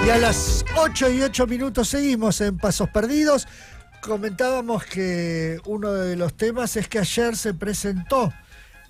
Y a las 8:08 seguimos en Pasos Perdidos. Comentábamos que uno de los temas es que ayer se presentó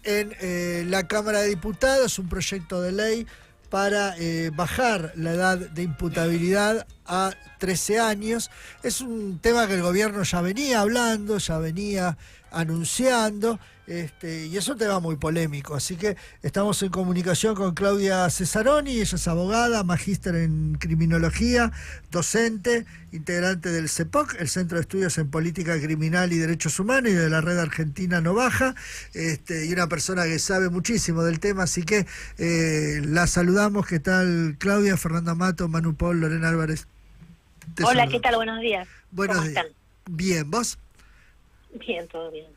en la Cámara de Diputados un proyecto de ley para bajar la edad de imputabilidad a 13 años. Es un tema que el gobierno ya venía hablando, ya venía anunciando, y es un tema muy polémico. Así que estamos en comunicación con Claudia Cesaroni. Ella es abogada, magíster en criminología, docente, integrante del CEPOC, el Centro de Estudios en Política Criminal y Derechos Humanos, y de la Red Argentina No Baja, y una persona que sabe muchísimo del tema. Así que la saludamos. ¿Qué tal, Claudia? Fernando Amato, Manu Paul, Lorena Álvarez. Hola, ¿qué tal? Buenos días. Buenos días. ¿Cómo están? Bien, ¿vos? Bien, todo bien.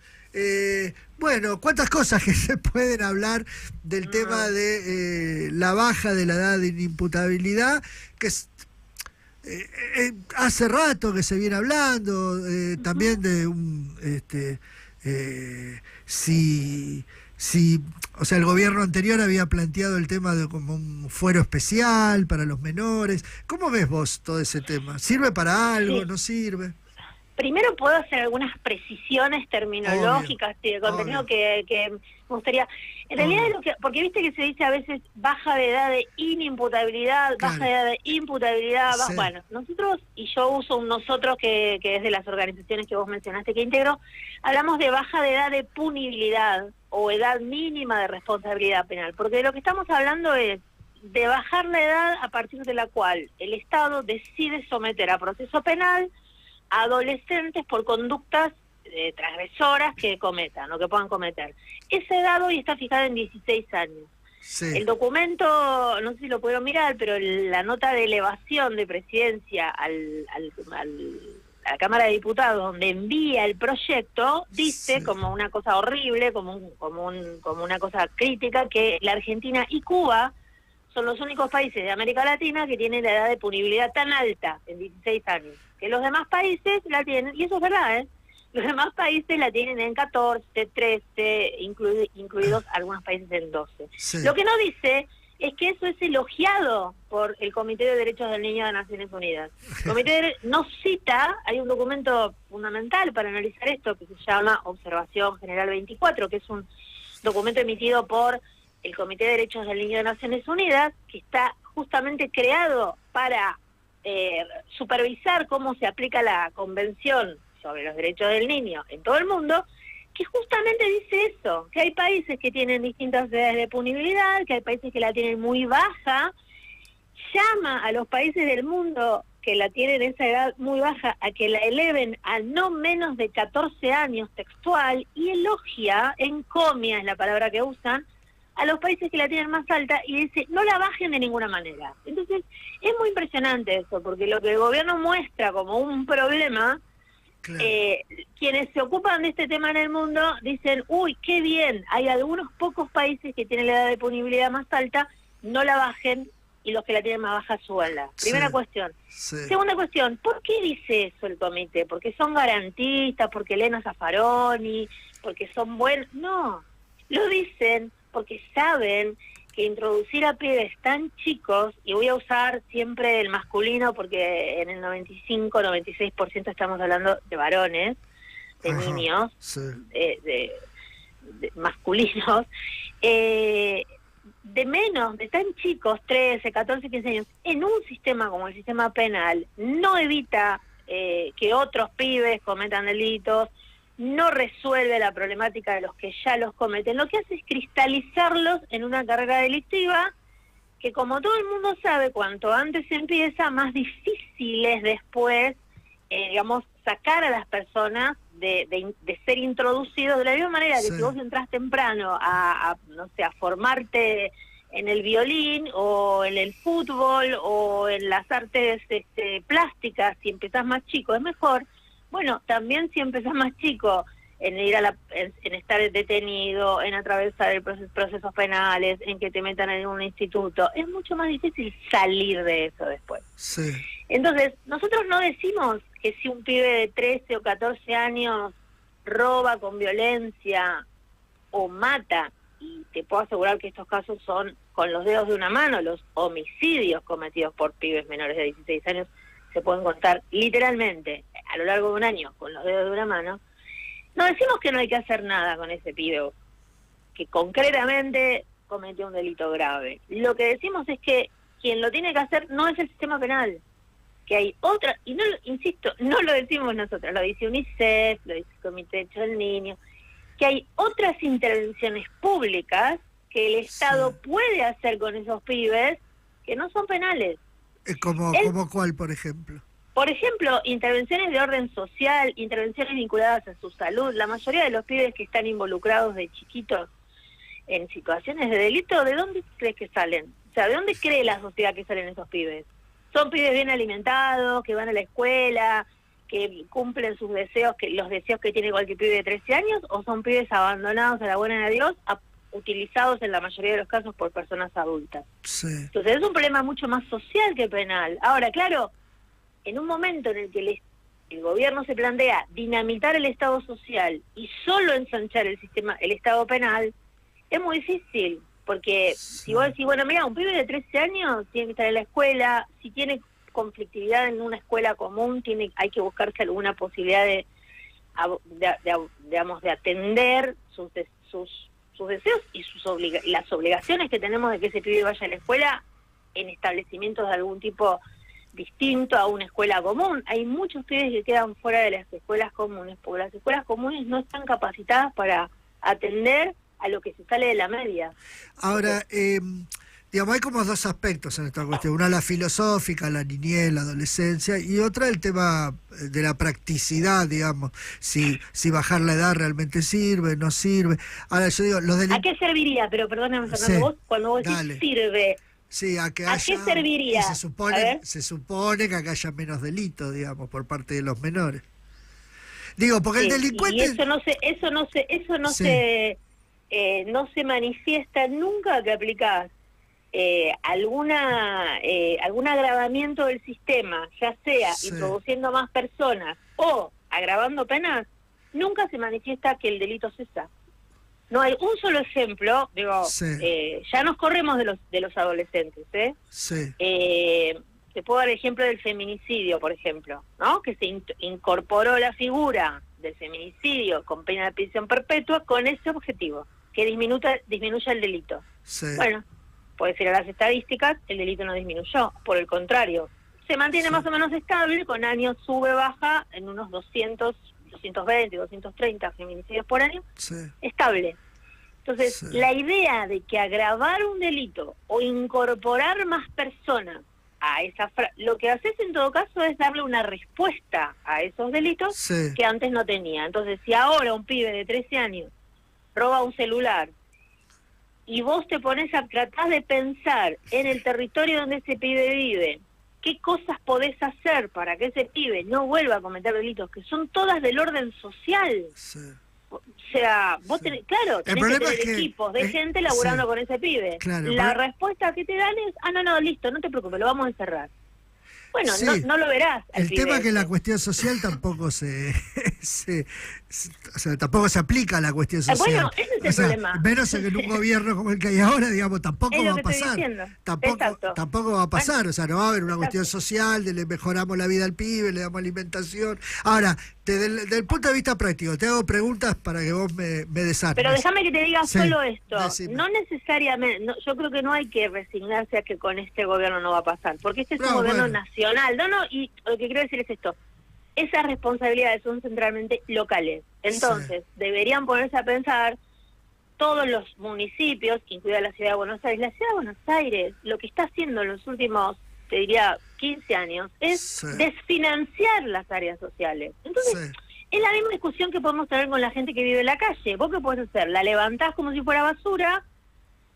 Bueno, cuántas cosas que se pueden hablar del tema de la baja de la edad de imputabilidad, que es, hace rato que se viene hablando, también de un o sea, el gobierno anterior había planteado el tema de como un fuero especial para los menores. ¿Cómo ves vos todo ese tema? ¿Sirve para algo? Sí. ¿No sirve? Primero puedo hacer algunas precisiones terminológicas de contenido que me gustaría. En realidad es lo que, porque viste que se dice a veces baja de edad de inimputabilidad, Claro. baja de edad de imputabilidad, Sí. bueno, nosotros, y yo uso un nosotros que es de las organizaciones que vos mencionaste que integro, hablamos de baja de edad de punibilidad o edad mínima de responsabilidad penal, porque de lo que estamos hablando es de bajar la edad a partir de la cual el Estado decide someter a proceso penal a adolescentes por conductas transgresoras que cometan o que puedan cometer. Esa edad hoy está fijada en 16 años. Sí. El documento, no sé si lo pudieron mirar, pero la nota de elevación de presidencia a la Cámara de Diputados, donde envía el proyecto, dice Sí. como una cosa horrible, como una cosa crítica, que la Argentina y Cuba son los únicos países de América Latina que tienen la edad de punibilidad tan alta, en 16 años, que los demás países la tienen, y eso es verdad, los demás países la tienen en 14, 13, incluidos algunos países en 12. Sí. Lo que no dice es que eso es elogiado por el Comité de Derechos del Niño de Naciones Unidas. El Comité no cita, hay un documento fundamental para analizar esto que se llama Observación General 24, que es un documento emitido por el Comité de Derechos del Niño de Naciones Unidas, que está justamente creado para supervisar cómo se aplica la Convención sobre los Derechos del Niño en todo el mundo, que justamente dice eso, que hay países que tienen distintas edades de punibilidad, que hay países que la tienen muy baja, llama a los países del mundo que la tienen esa edad muy baja a que la eleven a no menos de 14 años textual, y elogia, encomia es la palabra que usan, a los países que la tienen más alta, y dice, no la bajen de ninguna manera. Entonces, es muy impresionante eso, porque lo que el gobierno muestra como un problema, Claro. quienes se ocupan de este tema en el mundo dicen, uy, qué bien, hay algunos pocos países que tienen la edad de punibilidad más alta, no la bajen, y los que la tienen más baja, súbanla. Primera Sí. cuestión. Sí. Segunda cuestión, ¿por qué dice eso el comité? ¿Porque son garantistas? ¿Porque leen a Zaffaroni? ¿Porque son buenos? No, lo dicen porque saben que introducir a pibes tan chicos, y voy a usar siempre el masculino porque en el 95-96% estamos hablando de varones, de Ajá. niños, Sí. de masculinos, de menos, de tan chicos, 13, 14, 15 años, en un sistema como el sistema penal, no evita que otros pibes cometan delitos, no resuelve la problemática de los que ya los cometen, lo que hace es cristalizarlos en una carrera delictiva que, como todo el mundo sabe, cuanto antes se empieza, más difícil es después, digamos, sacar a las personas de ser introducidos, de la misma manera que Sí. si vos entras temprano no sé, a formarte en el violín o en el fútbol o en las artes plásticas, si empezás más chico es mejor. Bueno, también si empezás más chico en ir en estar detenido, en atravesar procesos penales, en que te metan en un instituto, es mucho más difícil salir de eso después. Sí. Entonces, nosotros no decimos que si un pibe de 13 o 14 años roba con violencia o mata, y te puedo asegurar que estos casos son con los dedos de una mano los homicidios cometidos por pibes menores de 16 años, se pueden contar literalmente a lo largo de un año con los dedos de una mano. No decimos que no hay que hacer nada con ese pibe que concretamente cometió un delito grave. Lo que decimos es que quien lo tiene que hacer no es el sistema penal, que hay otra, y no, insisto, no lo decimos nosotros, lo dice UNICEF, lo dice el Comité de Derechos del Niño, que hay otras intervenciones públicas que el Estado puede hacer con esos pibes que no son penales. ¿Como cuál, por ejemplo? Por ejemplo, intervenciones de orden social, intervenciones vinculadas a su salud. La mayoría de los pibes que están involucrados de chiquitos en situaciones de delito, ¿de dónde crees que salen? O sea, ¿de dónde cree la sociedad que salen esos pibes? ¿Son pibes bien alimentados, que van a la escuela, que cumplen sus deseos, los deseos que tiene cualquier pibe de 13 años, o son pibes abandonados a la buena de Dios, utilizados en la mayoría de los casos por personas adultas? Sí. Entonces es un problema mucho más social que penal. Ahora, claro, en un momento en el que el gobierno se plantea dinamitar el Estado social y solo ensanchar el Estado penal, es muy difícil, porque si vos decís, bueno, mira, un pibe de 13 años tiene que estar en la escuela, si tiene conflictividad en una escuela común, hay que buscarse alguna posibilidad de atender sus deseos y las obligaciones que tenemos de que ese pibe vaya a la escuela en establecimientos de algún tipo distinto a una escuela común. Hay muchos pibes que quedan fuera de las escuelas comunes, porque las escuelas comunes no están capacitadas para atender a lo que se sale de la media. Ahora, digamos, hay como dos aspectos en esta cuestión. Una la filosófica, la niñez, la adolescencia, y otra el tema de la practicidad, digamos, si bajar la edad realmente sirve, no sirve. Ahora, yo digo, ¿a qué serviría? Pero perdóname, Fernando, cuando vos decís sirve, sí, ¿a qué serviría? Se supone que acá haya menos delitos, digamos, por parte de los menores. Digo, porque el delincuente... Y no se manifiesta nunca que aplicás algún agravamiento del sistema, ya sea introduciendo más personas o agravando penas, nunca se manifiesta que el delito cesa. No hay un solo ejemplo, digo, ya nos corremos de los adolescentes, te puedo dar el ejemplo del feminicidio, por ejemplo, ¿no? Que se incorporó la figura del feminicidio con pena de prisión perpetua con ese objetivo, que disminuya el delito. Bueno, puedes ir a las estadísticas, el delito no disminuyó, por el contrario, se mantiene más o menos estable, con años sube, baja, en unos 200, 220, 230 feminicidios por año, estable. Entonces, la idea de que agravar un delito o incorporar más personas a lo que haces en todo caso es darle una respuesta a esos delitos que antes no tenía. Entonces, si ahora un pibe de 13 años roba un celular y vos te pones a tratar de pensar en el territorio donde ese pibe vive, qué cosas podés hacer para que ese pibe no vuelva a cometer delitos, que son todas del orden social. O sea, vos tenés que tener equipos de gente laburando con ese pibe. La respuesta que te dan es, no, listo, no te preocupes, lo vamos a encerrar. Bueno, no lo verás. El tema es que la cuestión social tampoco tampoco se aplica a la cuestión social. Bueno, ese es el problema. Menos en un gobierno como el que hay ahora, digamos, tampoco va a pasar. Tampoco va a pasar, o sea, no va a haber una cuestión social de le mejoramos la vida al pibe, le damos alimentación. Ahora, desde el punto de vista práctico, te hago preguntas para que vos me desarmes. Pero déjame que te diga solo esto. No necesariamente, yo creo que no hay que resignarse a que con este gobierno no va a pasar, porque este es un gobierno nacional. Y lo que quiero decir es esto. Esas responsabilidades son centralmente locales. Entonces, deberían ponerse a pensar todos los municipios, incluida la Ciudad de Buenos Aires. La Ciudad de Buenos Aires, lo que está haciendo en los últimos, te diría, 15 años, es desfinanciar las áreas sociales. Entonces, es la misma discusión que podemos tener con la gente que vive en la calle. ¿Vos qué podés hacer? La levantás como si fuera basura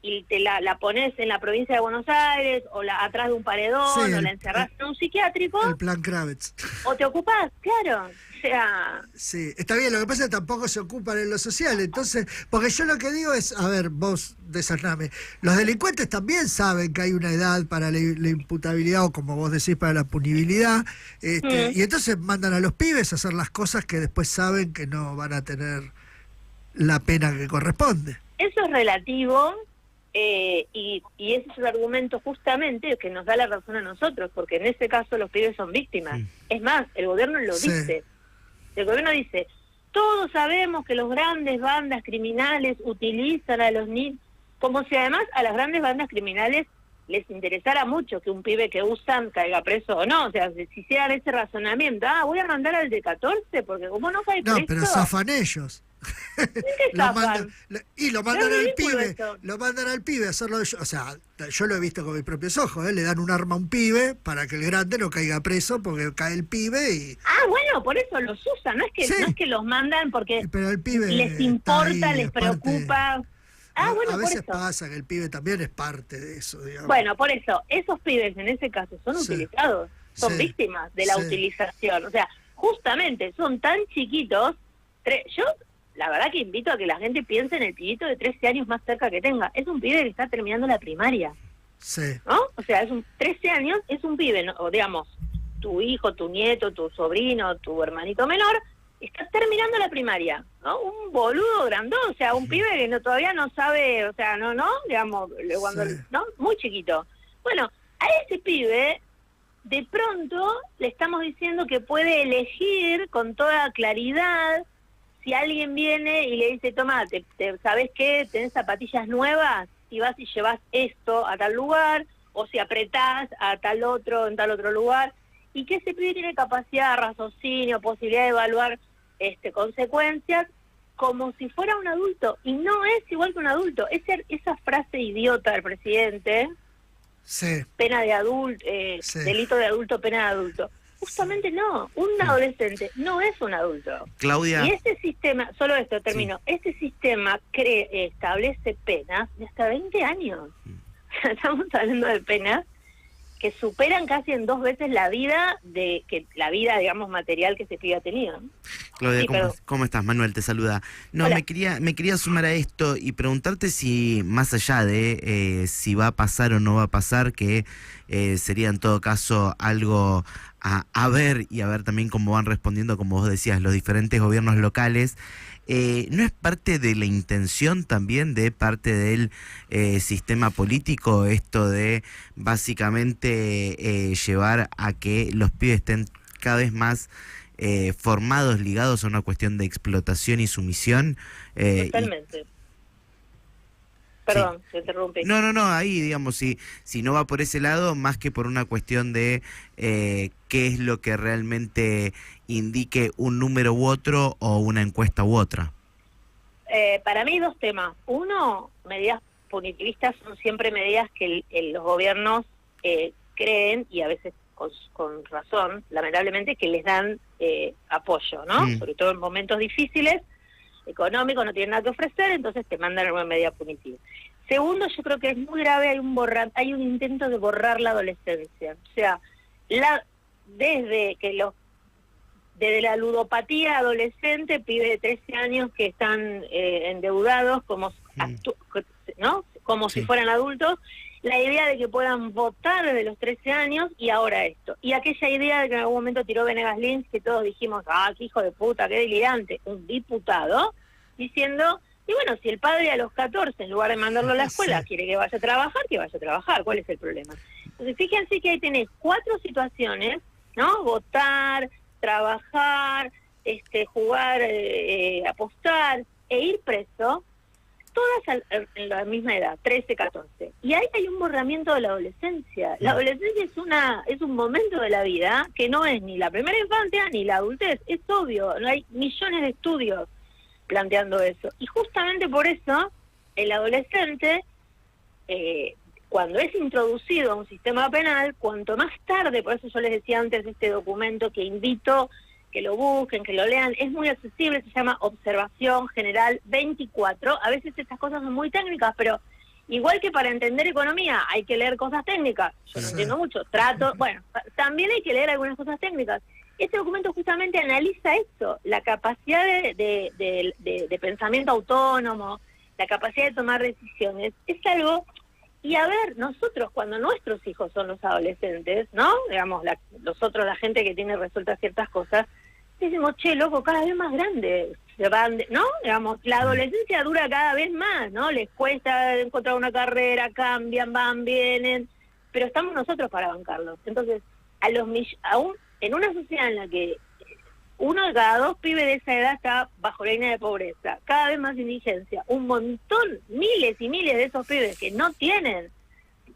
y te la pones en la provincia de Buenos Aires, o atrás de un paredón, o la encerrás en un psiquiátrico. El plan Kravitz. O te ocupás, claro. O sea... Sí, está bien, lo que pasa es que tampoco se ocupan en lo social. Entonces, porque yo lo que digo es, a ver, vos desarname, los delincuentes también saben que hay una edad para la imputabilidad, o como vos decís, para la punibilidad, y entonces mandan a los pibes a hacer las cosas que después saben que no van a tener la pena que corresponde. Eso es relativo. y ese es el argumento justamente que nos da la razón a nosotros, porque en ese caso los pibes son víctimas. Es más, el gobierno lo dice. El gobierno dice, todos sabemos que los grandes bandas criminales utilizan a los niños, como si además a las grandes bandas criminales les interesara mucho que un pibe que usan caiga preso o no. O sea, si hicieran ese razonamiento, voy a mandar al de 14 porque como no cae preso... No, pero zafan ellos. Lo mandan al pibe, lo mandan al pibe a hacerlo. O sea, yo lo he visto con mis propios ojos, le dan un arma a un pibe para que el grande no caiga preso porque cae el pibe y... bueno, por eso los usan, no es que los mandan porque pero el pibe les importa, les preocupa... bueno, a veces por eso pasa que el pibe también es parte de eso, digamos. Bueno, por eso, esos pibes en ese caso son utilizados, son víctimas de la utilización. O sea, justamente son tan chiquitos. Yo, la verdad que invito a que la gente piense en el pibito de 13 años más cerca que tenga. Es un pibe que está terminando la primaria. ¿No? O sea, 13 años es un pibe, ¿no? O digamos, tu hijo, tu nieto, tu sobrino, tu hermanito menor, está terminando la primaria, ¿no? Un boludo grandón, o sea, un pibe que todavía no sabe, o sea, no, digamos, cuando, ¿no? Muy chiquito. Bueno, a ese pibe, de pronto, le estamos diciendo que puede elegir con toda claridad si alguien viene y le dice, toma, ¿sabés qué? ¿Tenés zapatillas nuevas? Y vas y llevas esto a tal lugar, o si apretás a tal otro, en tal otro lugar, y que ese pibe tiene capacidad de raciocinio, posibilidad de evaluar consecuencias, como si fuera un adulto, y no es igual que un adulto. Esa frase idiota del presidente, pena de adulto, delito de adulto, pena de adulto, justamente no, un adolescente no es un adulto. Claudia. Y este sistema, solo esto termino, este sistema establece penas de hasta 20 años. Estamos hablando de penas que superan casi en 2 veces la vida digamos, material que ese pibe ha tenido. Claudia, ¿cómo estás? Manuel te saluda. No, Hola. me quería sumar a esto y preguntarte si, más allá de si va a pasar o no va a pasar, que sería en todo caso algo a ver y a ver también cómo van respondiendo, como vos decías, los diferentes gobiernos locales. ¿No es parte de la intención también de parte del sistema político esto de básicamente llevar a que los pibes estén cada vez más formados, ligados a una cuestión de explotación y sumisión? Totalmente. Perdón, se interrumpí. No, ahí digamos, si no va por ese lado, más que por una cuestión de qué es lo que realmente indique un número u otro o una encuesta u otra. Para mí 2 temas. Uno, medidas punitivistas son siempre medidas que los gobiernos creen, y a veces con razón, lamentablemente, que les dan apoyo, ¿no? Sobre todo en momentos difíciles, económicos, no tienen nada que ofrecer, entonces te mandan una medida punitiva. Segundo, yo creo que es muy grave, hay un intento de borrar la adolescencia. O sea, desde la ludopatía adolescente, pibes de 13 años que están endeudados como si fueran adultos, la idea de que puedan votar desde los 13 años y ahora esto. Y aquella idea de que en algún momento tiró Venegas Lynch, que todos dijimos, qué hijo de puta, qué delirante, un diputado, diciendo, y bueno, si el padre a los 14, en lugar de mandarlo a la escuela, quiere que vaya a trabajar, que vaya a trabajar, ¿cuál es el problema? Entonces fíjense que ahí tenés 4 situaciones, ¿no? Votar, trabajar, jugar, apostar e ir preso, todas en la misma edad, 13, 14. Y ahí hay un borramiento de la adolescencia. La adolescencia es un momento de la vida que no es ni la primera infancia ni la adultez. Es obvio, no hay millones de estudios planteando eso. Y justamente por eso, el adolescente, cuando es introducido a un sistema penal, cuanto más tarde, por eso yo les decía antes este documento que invito que lo busquen, que lo lean, es muy accesible, se llama Observación General 24. A veces estas cosas son muy técnicas, pero igual que para entender economía hay que leer cosas técnicas, yo no entiendo mucho, bueno, también hay que leer algunas cosas técnicas. Este documento justamente analiza esto, la capacidad de pensamiento autónomo, la capacidad de tomar decisiones, es algo. Y a ver, nosotros cuando nuestros hijos son los adolescentes, ¿no? Digamos, nosotros, la gente que tiene resueltas ciertas cosas, decimos, che, loco, cada vez más grande, se van, ¿no? Digamos, la adolescencia dura cada vez más, ¿no? Les cuesta encontrar una carrera, cambian, van, vienen, pero estamos nosotros para bancarlos. Entonces, aún en una sociedad en la que 1 de cada 2 pibes de esa edad está bajo la línea de pobreza, cada vez más indigencia, un montón, miles y miles de esos pibes que no tienen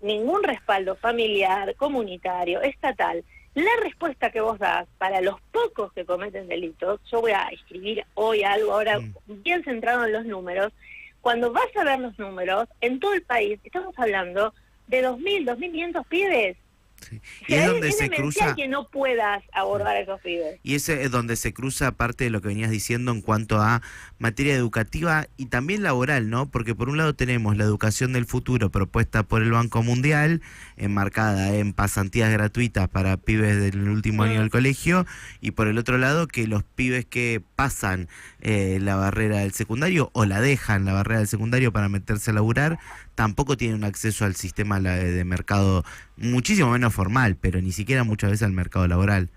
ningún respaldo familiar, comunitario, estatal. La respuesta que vos das para los pocos que cometen delitos, yo voy a escribir hoy algo ahora bien centrado en los números, cuando vas a ver los números, en todo el país estamos hablando de 2.000, 2.500 pibes. Sí. Y es donde se cruza que no puedas abordar a esos pibes. Y ese es donde se cruza parte de lo que venías diciendo en cuanto a materia educativa y también laboral, ¿no? Porque por un lado tenemos la educación del futuro propuesta por el Banco Mundial, enmarcada en pasantías gratuitas para pibes del último año del colegio, y por el otro lado que los pibes que pasan la barrera del secundario o la dejan la barrera del secundario para meterse a laburar, tampoco tienen un acceso al sistema de mercado muchísimo menos formal, pero ni siquiera muchas veces al mercado laboral.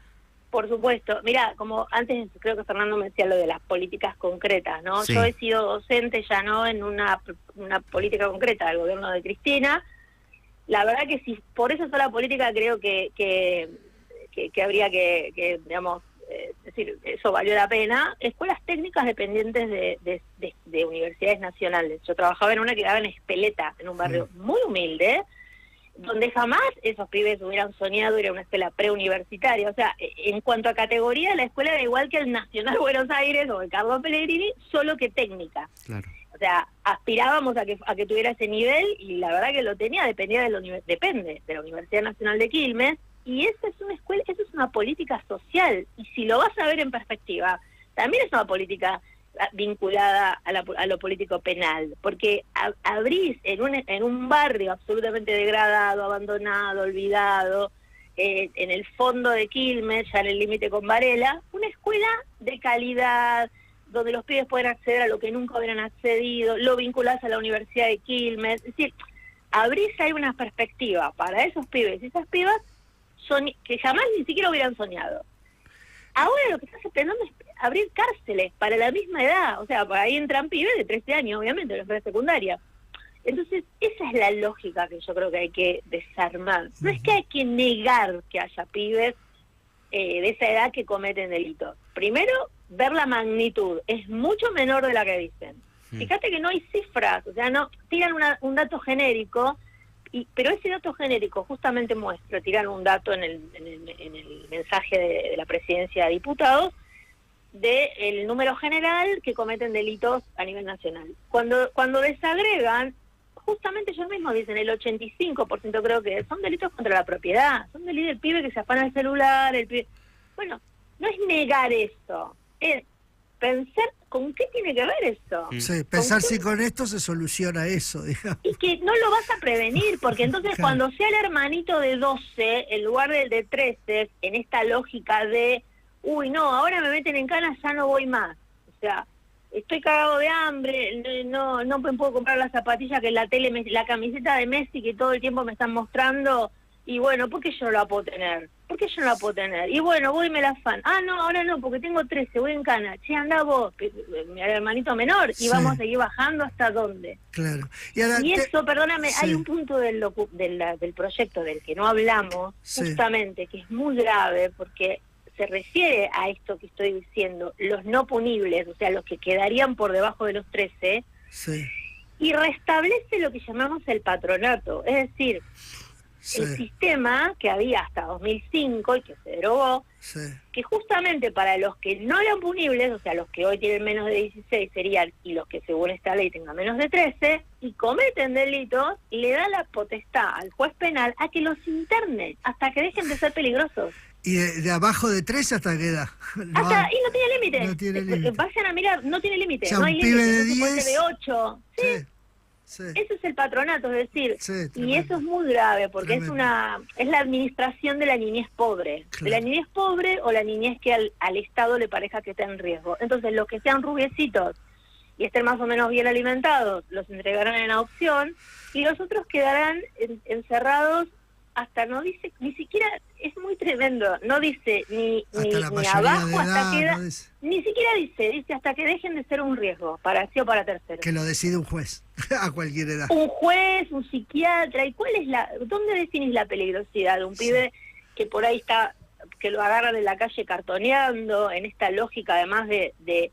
Por supuesto. Mira, como antes creo que Fernando me decía lo de las políticas concretas, ¿no? Sí. Yo he sido docente ya no en una política concreta del gobierno de Cristina. La verdad que si por esa sola política creo que habría que digamos, decir, eso valió la pena. Escuelas técnicas dependientes de universidades nacionales. Yo trabajaba en una que quedaba en Espeleta, en un barrio muy humilde, donde jamás esos pibes hubieran soñado ir a una escuela preuniversitaria. O sea, en cuanto a categoría, la escuela era igual que el Nacional Buenos Aires o el Carlos Pellegrini, solo que técnica. Claro. O sea, aspirábamos a que tuviera ese nivel, y la verdad que lo tenía, depende de la Universidad Nacional de Quilmes, y esa es una escuela, eso es una política social, y si lo vas a ver en perspectiva, también es una política vinculada a lo político penal, porque abrís en un barrio absolutamente degradado, abandonado, olvidado, en el fondo de Quilmes, ya en el límite con Varela, una escuela de calidad, donde los pibes pueden acceder a lo que nunca hubieran accedido, lo vinculás a la Universidad de Quilmes, es decir, abrís ahí una perspectiva para esos pibes y esas pibas que jamás ni siquiera hubieran soñado. Ahora lo que estás esperando es abrir cárceles para la misma edad, o sea, por ahí entran pibes de 13 años, obviamente, en la escuela secundaria. Entonces, esa es la lógica que yo creo que hay que desarmar. No es que hay que negar que haya pibes de esa edad que cometen delitos. Primero, ver la magnitud, es mucho menor de la que dicen. Fíjate que no hay cifras, o sea, no tiran un dato genérico, pero ese dato genérico justamente tiran un dato en el mensaje de la presidencia de diputados, del número general que cometen delitos a nivel nacional. Cuando desagregan, justamente ellos mismos dicen, el 85% creo que son delitos contra la propiedad, son delitos del pibe que se afana el celular, Bueno, no es negar eso, es pensar con qué tiene que ver eso. Sí, pensar si con esto se soluciona eso, digamos. Y que no lo vas a prevenir, porque entonces claro, cuando sea el hermanito de 12, en lugar del de 13, en esta lógica de, uy, no, ahora me meten en cana, ya no voy más. O sea, estoy cagado de hambre, no me puedo comprar las zapatillas que la camiseta de Messi que todo el tiempo me están mostrando, y bueno, ¿por qué yo no la puedo tener? ¿Por qué yo no la puedo tener? Y bueno, voy y me la afan. Ah, no, ahora no, porque tengo 13, voy en cana. Che, anda vos, mi hermanito menor, y vamos a seguir bajando hasta dónde. Claro. Y eso, perdóname, hay un punto del proyecto del que no hablamos, justamente, que es muy grave, porque se refiere a esto que estoy diciendo, los no punibles, o sea, los que quedarían por debajo de los 13, y restablece lo que llamamos el patronato, es decir, el sistema que había hasta 2005 y que se derogó, que justamente para los que no eran punibles, o sea, los que hoy tienen menos de 16 serían, y los que según esta ley tengan menos de 13, y cometen delitos, le da la potestad al juez penal a que los interne hasta que dejen de ser peligrosos. ¿Y de abajo de 13 hasta qué edad? Y no tiene límite. No tiene límite. Vayan a mirar, no tiene límite. O sea, no hay un pibe límite. de 10. De 8. Eso es el patronato, es decir, y eso es muy grave, porque es la administración de la niñez pobre. De la niñez pobre o la niñez que al Estado le parezca que está en riesgo. Entonces, los que sean rubiecitos y estén más o menos bien alimentados, los entregarán en adopción, y los otros quedarán encerrados hasta, no dice, ni siquiera, es muy tremendo, no dice ni abajo hasta que edad, ni ni siquiera dice hasta que dejen de ser un riesgo para sí o para terceros. Que lo decide un juez, a cualquier edad. Un juez, un psiquiatra, ¿y dónde definís la peligrosidad de un pibe que por ahí está, que lo agarran en la calle cartoneando, en esta lógica además de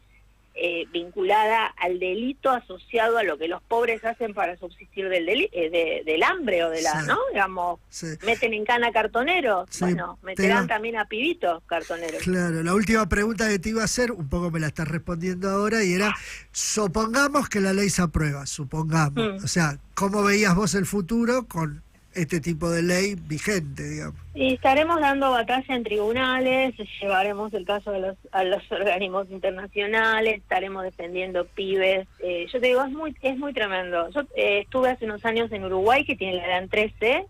vinculada al delito asociado a lo que los pobres hacen para subsistir del hambre o de la, ¿no? Digamos, meten en cana cartoneros, bueno, meterán también a pibitos cartoneros. Claro, la última pregunta que te iba a hacer, un poco me la estás respondiendo ahora, y era, supongamos que la ley se aprueba, supongamos, o sea, ¿cómo veías vos el futuro con este tipo de ley vigente, digamos? Y estaremos dando batalla en tribunales, llevaremos el caso a los organismos internacionales, estaremos defendiendo pibes. Yo te digo, es muy tremendo. Yo estuve hace unos años en Uruguay, que tiene la edad 13,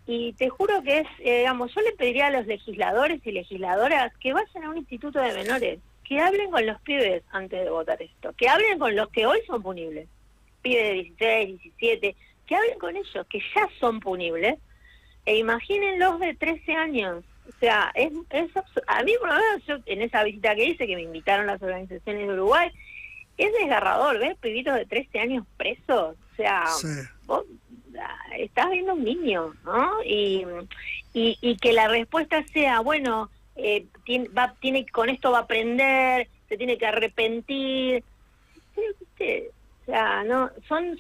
y te juro que digamos, yo le pediría a los legisladores y legisladoras que vayan a un instituto de menores, que hablen con los pibes antes de votar esto, que hablen con los que hoy son punibles, pibes de 16, 17, que hablen con ellos, que ya son punibles, e imagínenlos de 13 años. O sea, a mí por lo menos, yo en esa visita que hice, que me invitaron las organizaciones de Uruguay, es desgarrador, ¿ves? Pibitos de 13 años presos. O sea, vos estás viendo un niño, ¿no? Y que la respuesta sea, bueno, con esto va a aprender, se tiene que arrepentir. O sea, no, son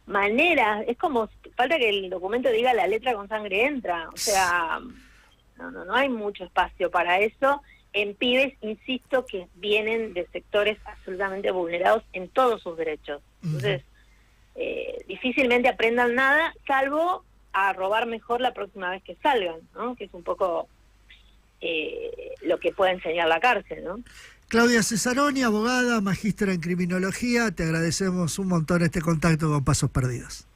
maneras, es como, falta que el documento diga la letra con sangre entra, o sea, no hay mucho espacio para eso en pibes, insisto, que vienen de sectores absolutamente vulnerados en todos sus derechos. Entonces, difícilmente aprendan nada, salvo a robar mejor la próxima vez que salgan, ¿no? Que es un poco lo que puede enseñar la cárcel, ¿no? Claudia Cesaroni, abogada, magíster en criminología, te agradecemos un montón este contacto con Pasos Perdidos.